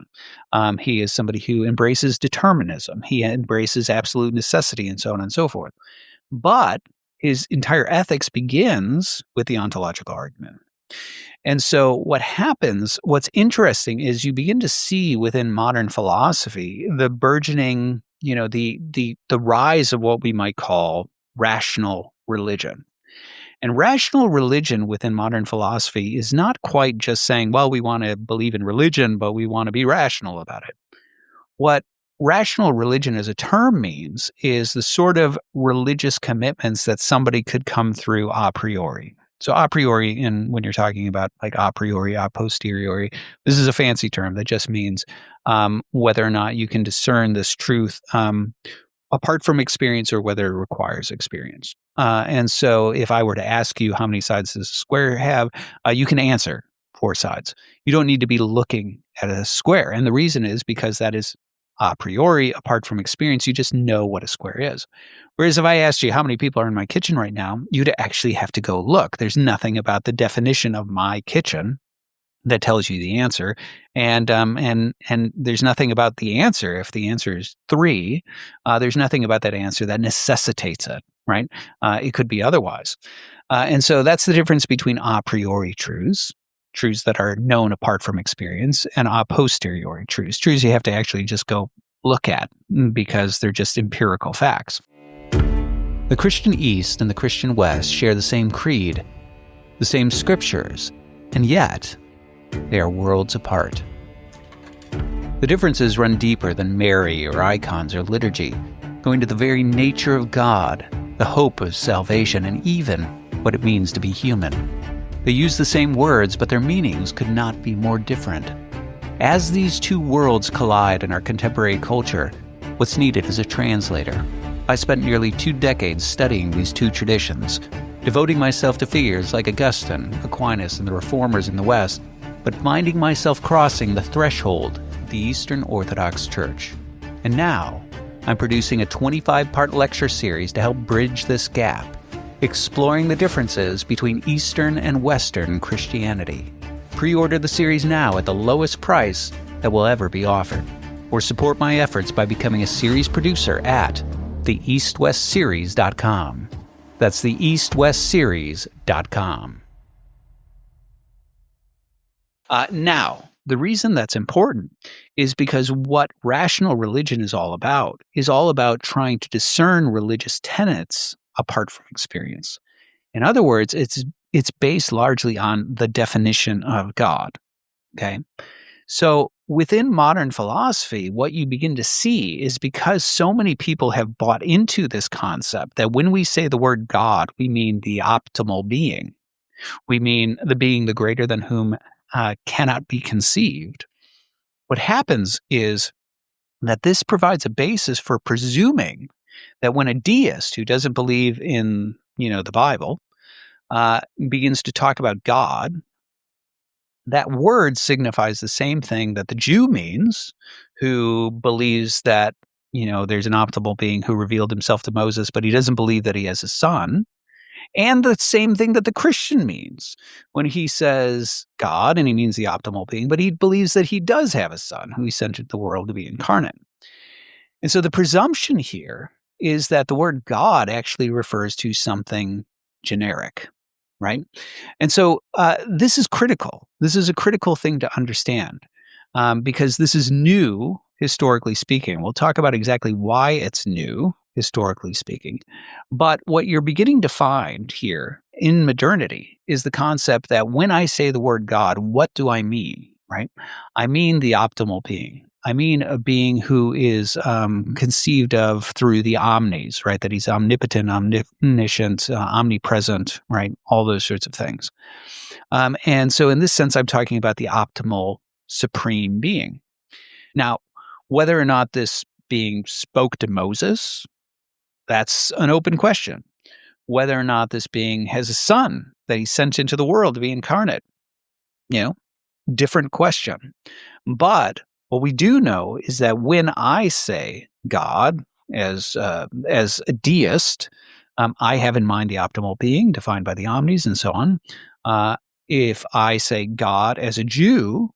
He is somebody who embraces determinism. He embraces absolute necessity and so on and so forth. But his entire ethics begins with the ontological argument. And so what's interesting is you begin to see within modern philosophy the burgeoning, the rise of what we might call rational religion. And rational religion within modern philosophy is not quite just saying, well, we want to believe in religion, but we want to be rational about it. What rational religion as a term means is the sort of religious commitments that somebody could come through a priori. So a priori, when you're talking about like a priori, a posteriori, this is a fancy term that just means whether or not you can discern this truth apart from experience or whether it requires experience. And so if I were to ask you how many sides does a square have, you can answer 4 sides. You don't need to be looking at a square. And the reason is because that is a priori, apart from experience, you just know what a square is. Whereas if I asked you how many people are in my kitchen right now, you'd actually have to go look. There's nothing about the definition of my kitchen that tells you the answer. And there's nothing about the answer. If the answer is 3, there's nothing about that answer that necessitates it, right? It could be otherwise. And so that's the difference between a priori truths that are known apart from experience, and a posteriori truths you have to actually just go look at because they're just empirical facts. The Christian East and the Christian West share the same creed, the same scriptures, and yet they are worlds apart. The differences run deeper than Mary or icons or liturgy, going to the very nature of God, the hope of salvation, and even what it means to be human. They use the same words, but their meanings could not be more different. As these two worlds collide in our contemporary culture, what's needed is a translator. I spent nearly 2 decades studying these two traditions, devoting myself to figures like Augustine, Aquinas, and the Reformers in the West, but finding myself crossing the threshold of the Eastern Orthodox Church. And now, I'm producing a 25-part lecture series to help bridge this gap, exploring the differences between Eastern and Western Christianity. Pre-order the series now at the lowest price that will ever be offered, or support my efforts by becoming a series producer at theeastwestseries.com. That's theeastwestseries.com. Now, the reason that's important is because what rational religion is all about trying to discern religious tenets apart from experience. In other words, it's based largely on the definition of God. Okay? So within modern philosophy, what you begin to see is because so many people have bought into this concept that when we say the word God, we mean the optimal being. We mean the being the greater than whom cannot be conceived. What happens is that this provides a basis for presuming that when a deist who doesn't believe in, the Bible, begins to talk about God, that word signifies the same thing that the Jew means, who believes that, there's an optimal being who revealed himself to Moses, but he doesn't believe that he has a son. And the same thing that the Christian means when he says God, and he means the optimal being, but he believes that he does have a son who he sent into the world to be incarnate. And so the presumption here is that the word God actually refers to something generic, right? And so this is critical. This is a critical thing to understand because this is new, historically speaking. We'll talk about exactly why it's new, historically speaking. But what you're beginning to find here in modernity is the concept that when I say the word God, what do I mean, right? I mean the optimal being. I mean a being who is conceived of through the omnis, right? That he's omnipotent, omniscient, omnipresent, right? All those sorts of things. And so in this sense, I'm talking about the optimal supreme being. Now, whether or not this being spoke to Moses, that's an open question. Whether or not this being has a son that he sent into the world to be incarnate, different question. But what we do know is that when I say God as a deist, I have in mind the optimal being defined by the omnis and so on. If I say God as a Jew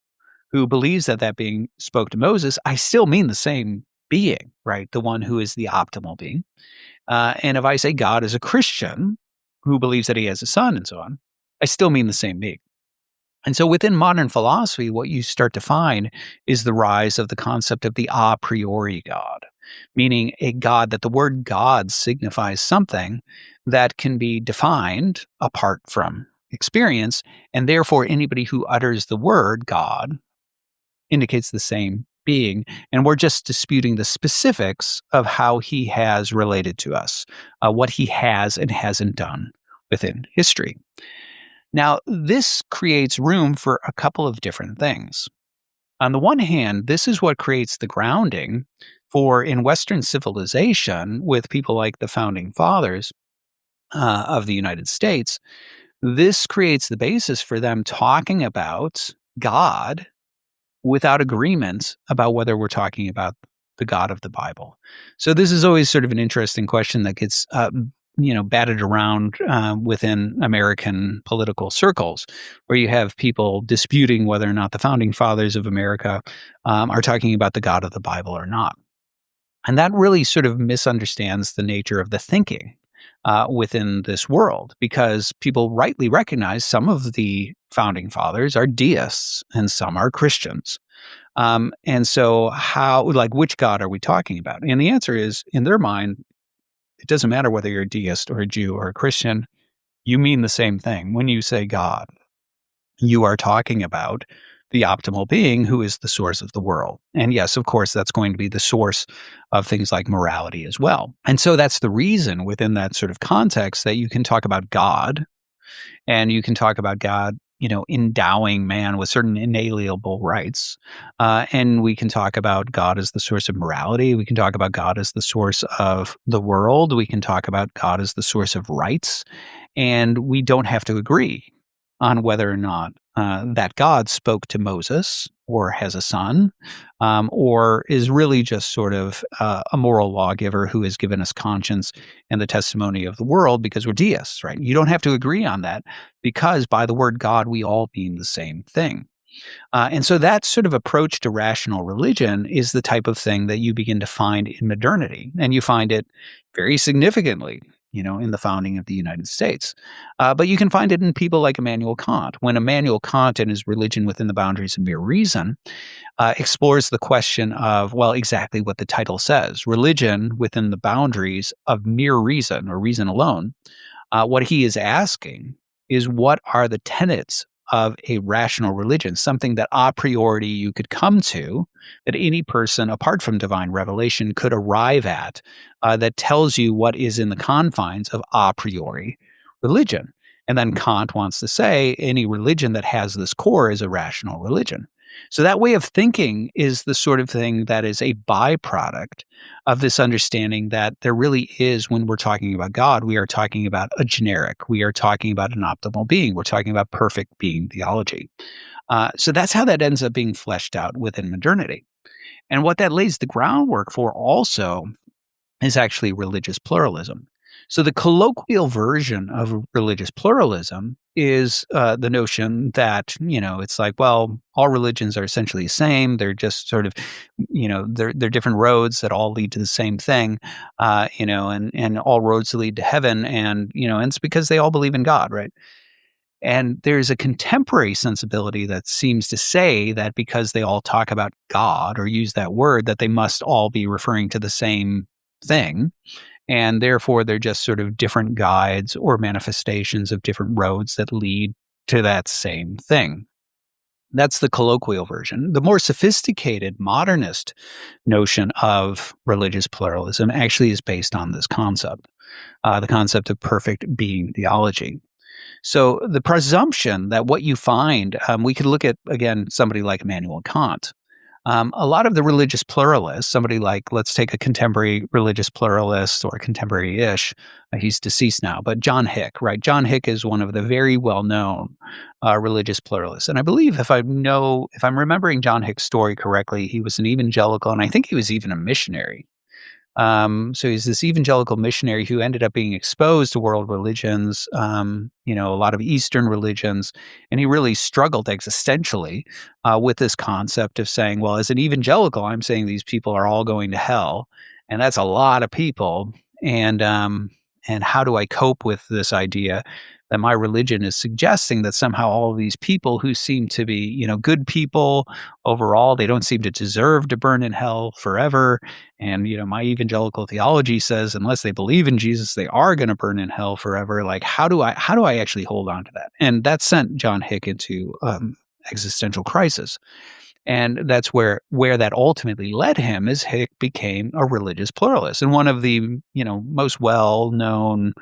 who believes that being spoke to Moses, I still mean the same being, right? The one who is the optimal being. And if I say God as a Christian who believes that he has a son and so on, I still mean the same being. And so within modern philosophy, what you start to find is the rise of the concept of the a priori God, meaning a God that the word God signifies something that can be defined apart from experience, and therefore anybody who utters the word God indicates the same being, and we're just disputing the specifics of how he has related to us, what he has and hasn't done within history. Now, this creates room for a couple of different things. On the one hand, this is what creates the grounding for, in Western civilization, with people like the founding fathers of the United States, this creates the basis for them talking about God without agreement about whether we're talking about the God of the Bible. So this is always sort of an interesting question that gets batted around within American political circles, where you have people disputing whether or not the founding fathers of America are talking about the God of the Bible or not. And that really sort of misunderstands the nature of the thinking within this world, because people rightly recognize some of the founding fathers are deists and some are Christians. And so which God are we talking about? And the answer is, in their mind, it doesn't matter whether you're a deist or a Jew or a Christian, you mean the same thing when you say God. you are talking about the optimal being who is the source of the world. And yes, of course, that's going to be the source of things like morality as well. And so that's the reason within that sort of context that you can talk about God and you can talk about God, endowing man with certain inalienable rights. And we can talk about God as the source of morality. We can talk about God as the source of the world. We can talk about God as the source of rights. And we don't have to agree on whether or not that God spoke to Moses or has a son, or is really just sort of a moral lawgiver who has given us conscience and the testimony of the world because we're deists, right? You don't have to agree on that because by the word God, we all mean the same thing. And so that sort of approach to rational religion is the type of thing that you begin to find in modernity. And you find it very significantly, in the founding of the United States. But you can find it in people like Immanuel Kant. When Immanuel Kant and his religion within the boundaries of mere reason explores the question of, well, exactly what the title says, religion within the boundaries of mere reason or reason alone, what he is asking is what are the tenets of a rational religion, something that a priori you could come to, that any person apart from divine revelation could arrive at, that tells you what is in the confines of a priori religion. And then Kant wants to say any religion that has this core is a rational religion. So that way of thinking is the sort of thing that is a byproduct of this understanding that there really is, when we're talking about God, we are talking about a generic. We are talking about an optimal being. We're talking about perfect being theology. So that's how that ends up being fleshed out within modernity. And what that lays the groundwork for also is actually religious pluralism. So the colloquial version of religious pluralism is the notion that, it's like, well, all religions are essentially the same. They're just sort of, they're different roads that all lead to the same thing, and all roads lead to heaven. And it's because they all believe in God, right? And there's a contemporary sensibility that seems to say that because they all talk about God or use that word, that they must all be referring to the same thing. And therefore, they're just sort of different guides or manifestations of different roads that lead to that same thing. That's the colloquial version. The more sophisticated modernist notion of religious pluralism actually is based on this concept, the concept of perfect being theology. So the presumption that what you find, we could look at, again, somebody like Immanuel Kant. A lot of the religious pluralists, somebody like, let's take a contemporary religious pluralist or contemporary-ish, he's deceased now, but John Hick, right? John Hick is one of the very well-known religious pluralists. And I believe if I'm remembering John Hick's story correctly, he was an evangelical, and I think he was even a missionary. So he's this evangelical missionary who ended up being exposed to world religions, a lot of Eastern religions, and he really struggled existentially with this concept of saying, well, as an evangelical, I'm saying these people are all going to hell, and that's a lot of people, and how do I cope with this idea that my religion is suggesting that somehow all of these people who seem to be, good people overall, they don't seem to deserve to burn in hell forever. And, my evangelical theology says unless they believe in Jesus, they are going to burn in hell forever. Like, how do I actually hold on to that? And that sent John Hick into existential crisis. And that's where that ultimately led him, is Hick became a religious pluralist and one of the, most well-known,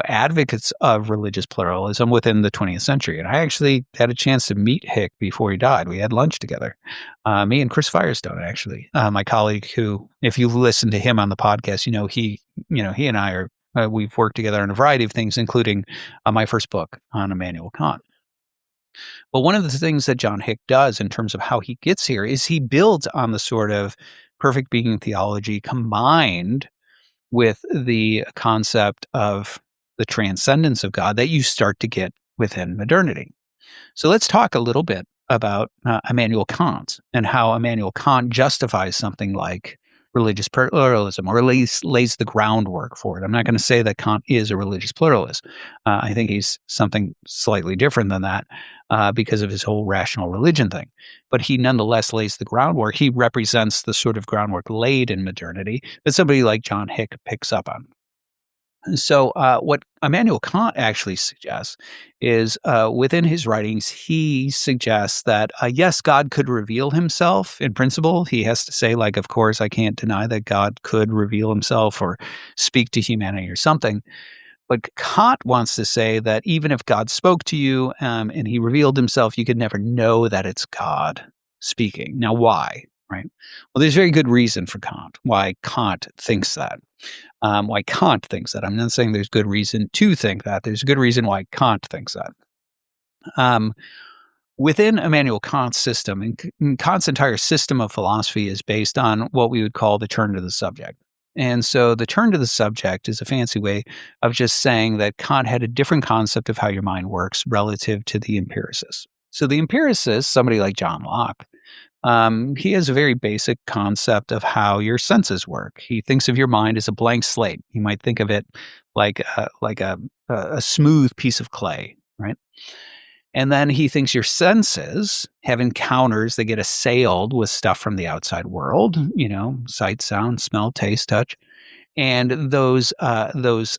advocates of religious pluralism within the 20th century. And I actually had a chance to meet Hick before he died. We had lunch together. Me and Chris Firestone, actually, my colleague who, if you've listened to him on the podcast, he and I are, we've worked together on a variety of things, including my first book on Immanuel Kant. But one of the things that John Hick does in terms of how he gets here is he builds on the sort of perfect being theology combined with the concept of the transcendence of God that you start to get within modernity. So let's talk a little bit about Immanuel Kant and how Immanuel Kant justifies something like religious pluralism, or at least lays the groundwork for it. I'm not going to say that Kant is a religious pluralist. I think he's something slightly different than that because of his whole rational religion thing. But he nonetheless lays the groundwork. He represents the sort of groundwork laid in modernity that somebody like John Hick picks up on. So, what Immanuel Kant actually suggests is within his writings, he suggests that, yes, God could reveal himself in principle. He has to say, like, of course, I can't deny that God could reveal himself or speak to humanity or something. But Kant wants to say that even if God spoke to you and he revealed himself, you could never know that it's God speaking. Now, why? Right? Well, there's very good reason for Kant, why Kant thinks that. Why Kant thinks that. I'm not saying there's good reason to think that. There's a good reason why Kant thinks that. Um, Within Immanuel Kant's system, and Kant's entire system of philosophy is based on what we would call the turn to the subject. And so the turn to the subject is a fancy way of just saying that Kant had a different concept of how your mind works relative to the empiricist. So the empiricist, somebody like John Locke, he has a very basic concept of how your senses work. He thinks of your mind as a blank slate. You might think of it like a smooth piece of clay, right? And then he thinks your senses have encounters that get assailed with stuff from the outside world, sight, sound, smell, taste, touch. And those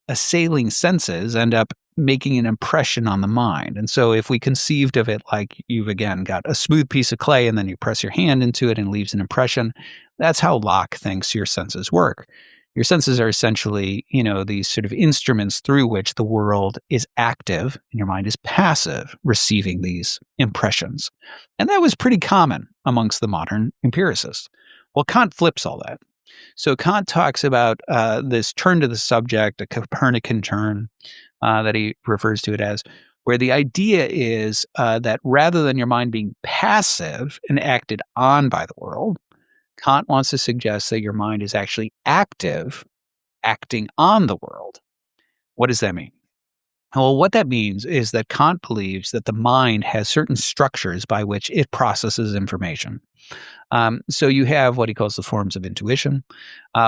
assailing senses end up making an impression on the mind. And so if we conceived of it like you've again got a smooth piece of clay and then you press your hand into it and it leaves an impression, that's how Locke thinks your senses work. Your senses are essentially, these sort of instruments through which the world is active and your mind is passive, receiving these impressions. And that was pretty common amongst the modern empiricists. Well, Kant flips all that. So Kant talks about this turn to the subject, a Copernican turn that he refers to it as, where the idea is that rather than your mind being passive and acted on by the world, Kant wants to suggest that your mind is actually active, acting on the world. What does that mean? Well, what that means is that Kant believes that the mind has certain structures by which it processes information. So you have what he calls the forms of intuition,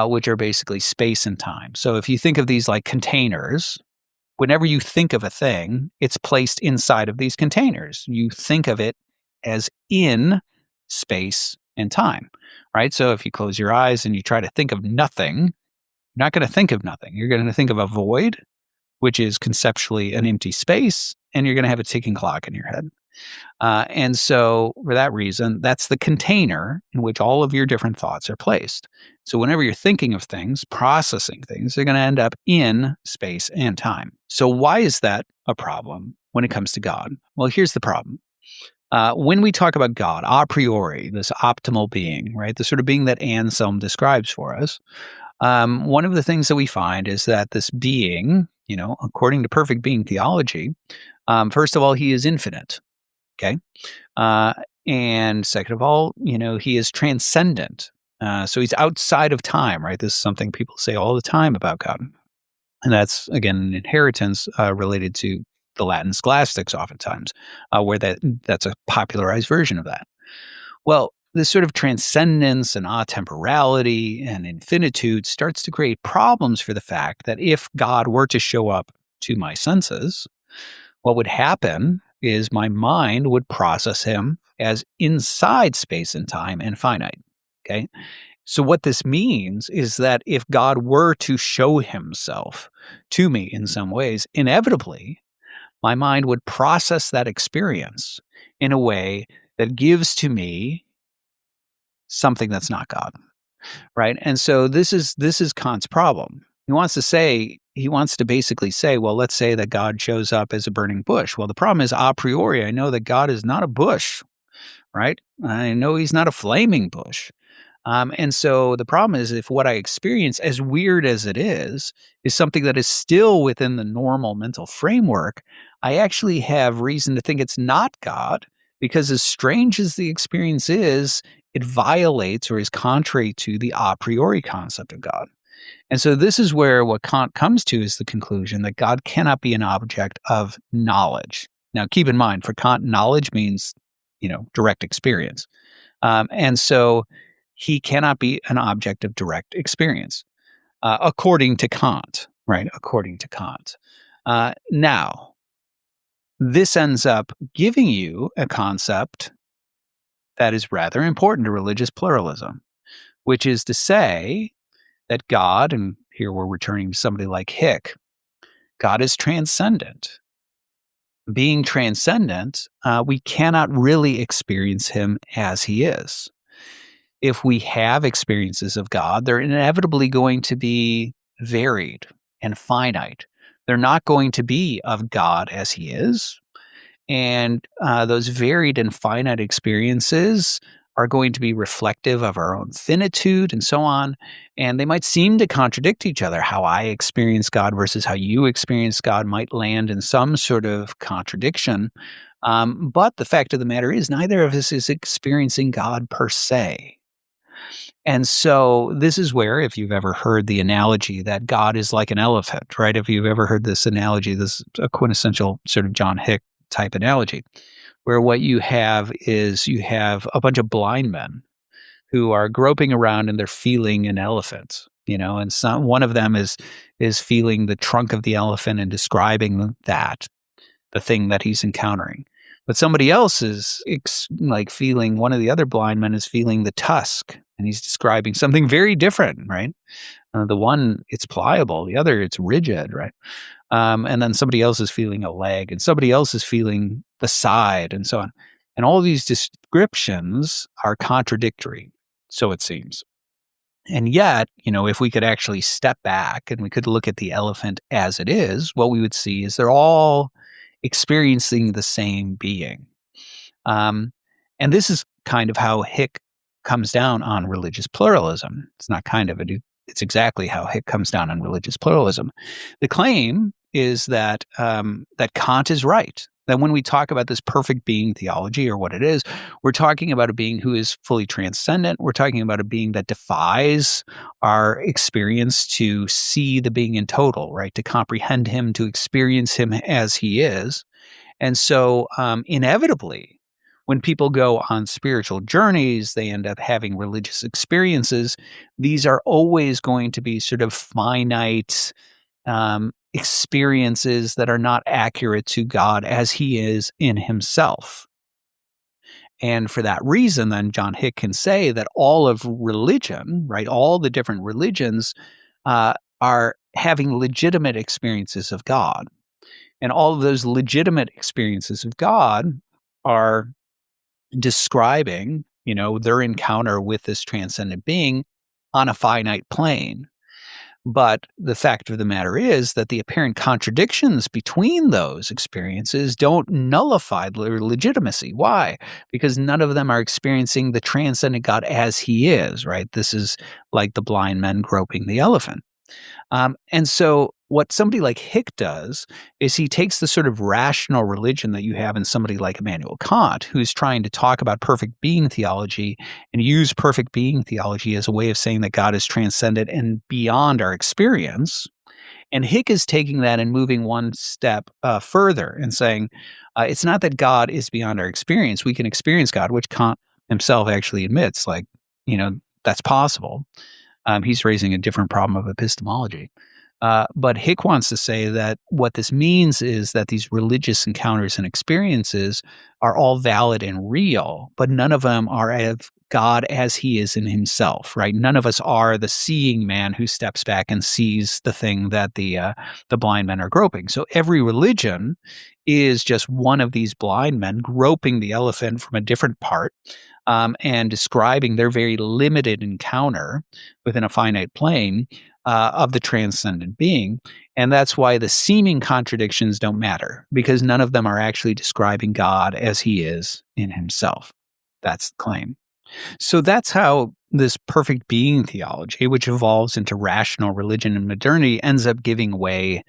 which are basically space and time. So if you think of these like containers, whenever you think of a thing, it's placed inside of these containers. You think of it as in space and time, right? So if you close your eyes and you try to think of nothing, you're not going to think of nothing. You're going to think of a void, which is conceptually an empty space, and you're going to have a ticking clock in your head. And so for that reason, that's the container in which all of your different thoughts are placed. So whenever you're thinking of things, processing things, they're going to end up in space and time. So why is that a problem when it comes to God? Well, here's the problem. When we talk about God, a priori, this optimal being, right, the sort of being that Anselm describes for us, one of the things that we find is that this being, according to perfect being theology, first of all, he is infinite. Okay. And second of all, he is transcendent. So he's outside of time, right? This is something people say all the time about God. And that's, again, an inheritance related to the Latin scholastics oftentimes, where that's a popularized version of that. Well, this sort of transcendence and atemporality and infinitude starts to create problems for the fact that if God were to show up to my senses, what would happen is my mind would process him as inside space and time and finite. Okay. So what this means is that if God were to show himself to me in some ways, inevitably, my mind would process that experience in a way that gives to me something that's not God. Right. And so this is Kant's problem. He wants to basically say, well, let's say that God shows up as a burning bush. Well, the problem is a priori, I know that God is not a bush, right? I know he's not a flaming bush. And so the problem is if what I experience, as weird as it is something that is still within the normal mental framework, I actually have reason to think it's not God because as strange as the experience is, it violates or is contrary to the a priori concept of God. And so this is where what Kant comes to is the conclusion that God cannot be an object of knowledge. Now, keep in mind, for Kant, knowledge means, direct experience. And so he cannot be an object of direct experience, according to Kant, right? According to Kant. Now, this ends up giving you a concept that is rather important to religious pluralism, which is to say that God, and here we're returning to somebody like Hick, God is transcendent. Being transcendent, we cannot really experience him as he is. If we have experiences of God, they're inevitably going to be varied and finite. They're not going to be of God as he is. And those varied and finite experiences are going to be reflective of our own finitude and so on. And they might seem to contradict each other. How I experience God versus how you experience God might land in some sort of contradiction. But the fact of the matter is, neither of us is experiencing God per se. And so this is where, if you've ever heard the analogy that God is like an elephant, right? If you've ever heard this analogy, this is a quintessential sort of John Hick type analogy, where what you have is you have a bunch of blind men who are groping around and they're feeling an elephant, and one of them is feeling the trunk of the elephant and describing the thing that he's encountering. But somebody else is like feeling, one of the other blind men is feeling the tusk and he's describing something very different, right? The one, it's pliable, the other, it's rigid, right? And then somebody else is feeling a leg and somebody else is feeling the side and so on. And all these descriptions are contradictory, so it seems. And yet, if we could actually step back and we could look at the elephant as it is, what we would see is they're all experiencing the same being. Um, and this is kind of how Hick comes down on religious pluralism. It's not kind of, it's exactly how Hick comes down on religious pluralism. The claim is that that Kant is right. That when we talk about this perfect being theology or what it is, we're talking about a being who is fully transcendent. We're talking about a being that defies our experience to see the being in total, right? To comprehend him, to experience him as he is. And so, inevitably, when people go on spiritual journeys, they end up having religious experiences. These are always going to be sort of finite experiences that are not accurate to God as he is in himself. And for that reason, then John Hick can say that all of religion, right, all the different religions are having legitimate experiences of God. And all of those legitimate experiences of God are describing, their encounter with this transcendent being on a finite plane. But the fact of the matter is that the apparent contradictions between those experiences don't nullify their legitimacy. Why? Because none of them are experiencing the transcendent God as he is, right? This is like the blind men groping the elephant. And so what somebody like Hick does is he takes the sort of rational religion that you have in somebody like Immanuel Kant, who's trying to talk about perfect being theology and use perfect being theology as a way of saying that God is transcendent and beyond our experience. And Hick is taking that and moving one step further and saying, it's not that God is beyond our experience. We can experience God, which Kant himself actually admits, that's possible. He's raising a different problem of epistemology. But Hick wants to say that what this means is that these religious encounters and experiences are all valid and real, but none of them are of God as he is in himself, right? None of us are the seeing man who steps back and sees the thing that the blind men are groping. So every religion is just one of these blind men groping the elephant from a different part and describing their very limited encounter within a finite plane of the transcendent being. And that's why the seeming contradictions don't matter, because none of them are actually describing God as he is in himself. That's the claim. So that's how this perfect being theology, which evolves into rational religion and modernity, ends up giving way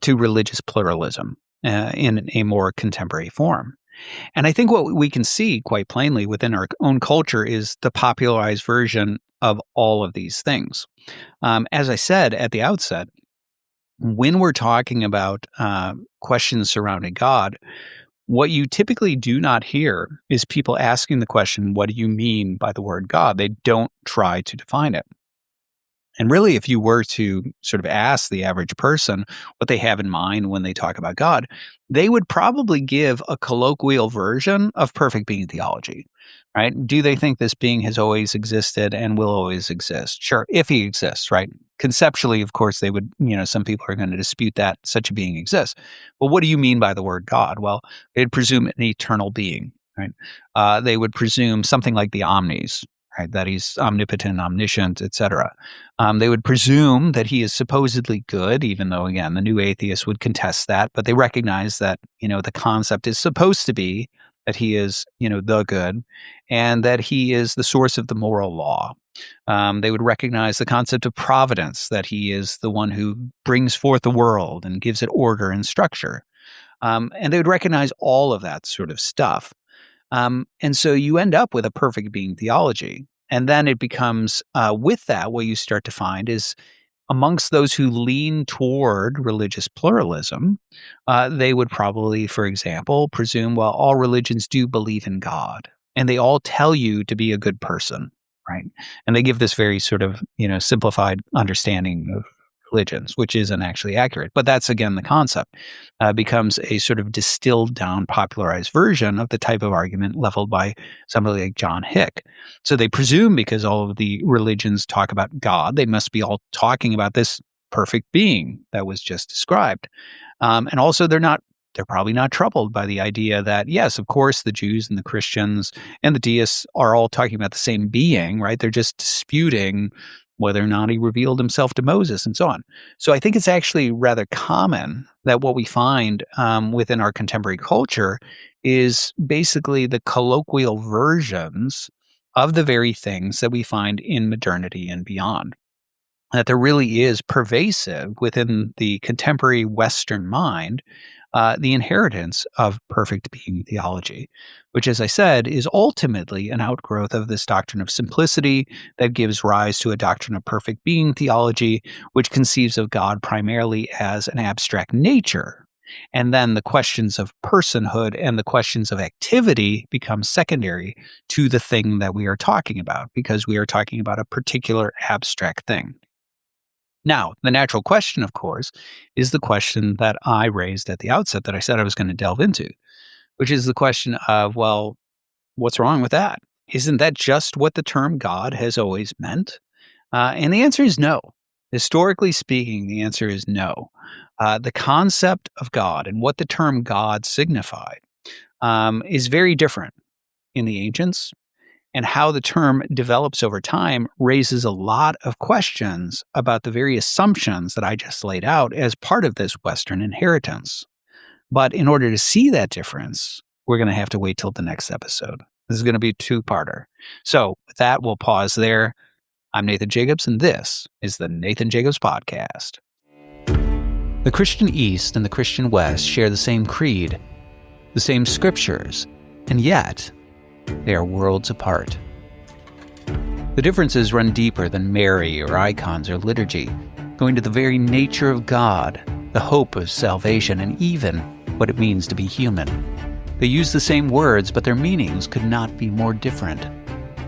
to religious pluralism in a more contemporary form. And I think what we can see quite plainly within our own culture is the popularized version of all of these things. As I said at the outset, when we're talking about questions surrounding God, what you typically do not hear is people asking the question, what do you mean by the word God? They don't try to define it. And really, if you were to sort of ask the average person what they have in mind when they talk about God, they would probably give a colloquial version of perfect being theology, right? Do they think this being has always existed and will always exist? Sure, if he exists, right? Conceptually, of course, they would, some people are going to dispute that such a being exists. But what do you mean by the word God? Well, they'd presume an eternal being, right? They would presume something like the omnis, right? That he's omnipotent, omniscient, etc. They would presume that he is supposedly good, even though, again, the new atheists would contest that. But they recognize that, the concept is supposed to be that he is, the good, and that he is the source of the moral law. They would recognize the concept of providence, that he is the one who brings forth the world and gives it order and structure. And they would recognize all of that sort of stuff. And so you end up with a perfect being theology. And then it becomes, with that, what you start to find is amongst those who lean toward religious pluralism, they would probably, for example, presume, well, all religions do believe in God and they all tell you to be a good person, right? And they give this very sort of, simplified understanding of religions, which isn't actually accurate. But that's, again, the concept. Becomes a sort of distilled down, popularized version of the type of argument leveled by somebody like John Hick. So they presume because all of the religions talk about God, they must be all talking about this perfect being that was just described. And also they're probably not troubled by the idea that, yes, of course, the Jews and the Christians and the deists are all talking about the same being, right? They're just disputing whether or not he revealed himself to Moses and so on. So I think it's actually rather common that what we find within our contemporary culture is basically the colloquial versions of the very things that we find in modernity and beyond. That there really is pervasive within the contemporary Western mind the inheritance of perfect being theology, which, as I said, is ultimately an outgrowth of this doctrine of simplicity that gives rise to a doctrine of perfect being theology, which conceives of God primarily as an abstract nature. And then the questions of personhood and the questions of activity become secondary to the thing that we are talking about, because we are talking about a particular abstract thing. Now, the natural question, of course, is the question that I raised at the outset that I said I was going to delve into, which is the question of, well, what's wrong with that? Isn't that just what the term God has always meant? And the answer is no. Historically speaking, the answer is no. The concept of God and what the term God signified is very different in the ancients, and how the term develops over time raises a lot of questions about the very assumptions that I just laid out as part of this Western inheritance. But in order to see that difference, we're going to have to wait till the next episode. This is going to be a two-parter. So with that, we'll pause there. I'm Nathan Jacobs, and this is the Nathan Jacobs Podcast. The Christian East and the Christian West share the same creed, the same scriptures, and yet they are worlds apart. The differences run deeper than Mary or icons or liturgy, going to the very nature of God, the hope of salvation, and even what it means to be human. They use the same words, but their meanings could not be more different.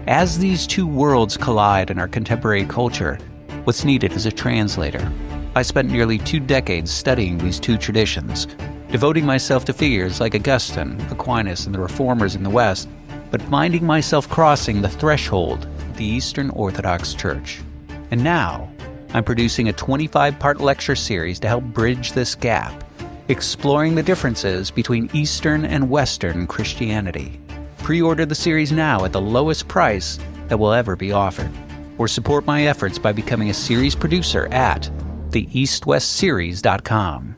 As these two worlds collide in our contemporary culture, what's needed is a translator. I spent nearly 2 decades studying these two traditions, devoting myself to figures like Augustine, Aquinas, and the Reformers in the West, but finding myself crossing the threshold of the Eastern Orthodox Church. And now, I'm producing a 25-part lecture series to help bridge this gap, exploring the differences between Eastern and Western Christianity. Pre-order the series now at the lowest price that will ever be offered, or support my efforts by becoming a series producer at theeastwestseries.com.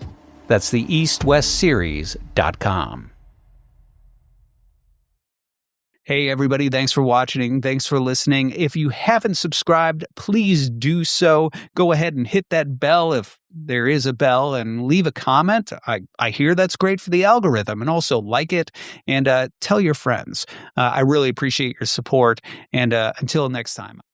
That's theeastwestseries.com. Hey, everybody. Thanks for watching. Thanks for listening. If you haven't subscribed, please do so. Go ahead and hit that bell if there is a bell, and leave a comment. I hear that's great for the algorithm, and also like it and tell your friends. I really appreciate your support. And until next time.